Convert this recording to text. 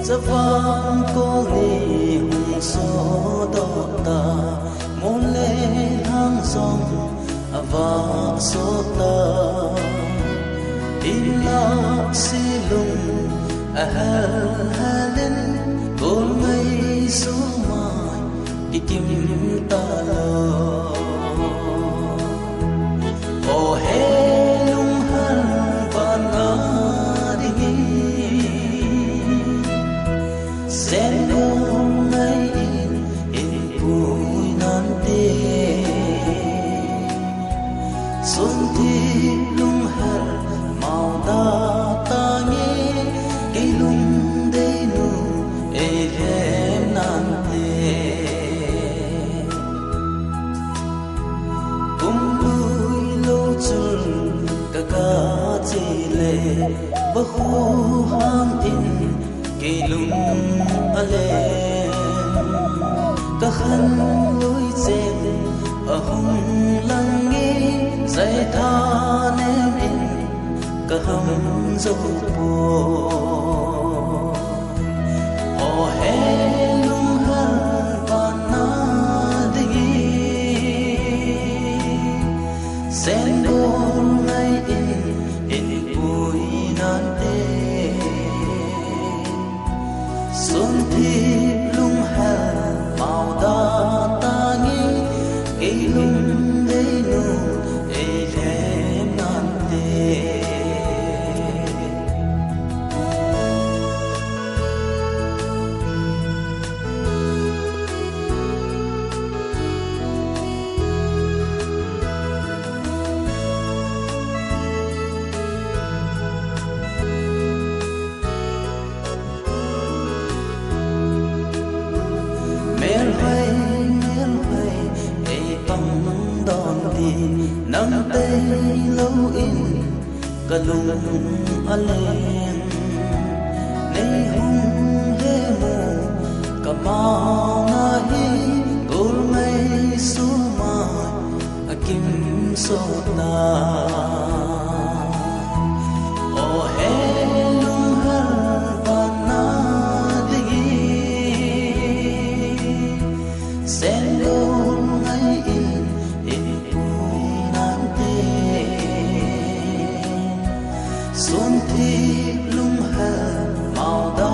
Za vang ko ni hung so do ta mon le hang song ava so ta illa silung halin kol mai so mai ikim ta o he lung hal bana di sen lung mai in pui nan te sun thi lung hal mau da ta nge ke lung de nu e hem nan te kum lui lo chul ka ka chi le ba hu ham in ke lung ale ka khan lui chen a hung lang nge zai tha nem in ka ham zo po o he lung hal pa na di sen gol ngai in pui nan te sun thi lung hal mau da ta ngi ke lung de nu e hem nan te mel hay e pang don di nang te lo in ka lung aleng nei hung he mo ka ma na hi gol mai su ma akim so na o he lung hal pa na di sen lung ngai in pui nan te sun thi lung hal mau da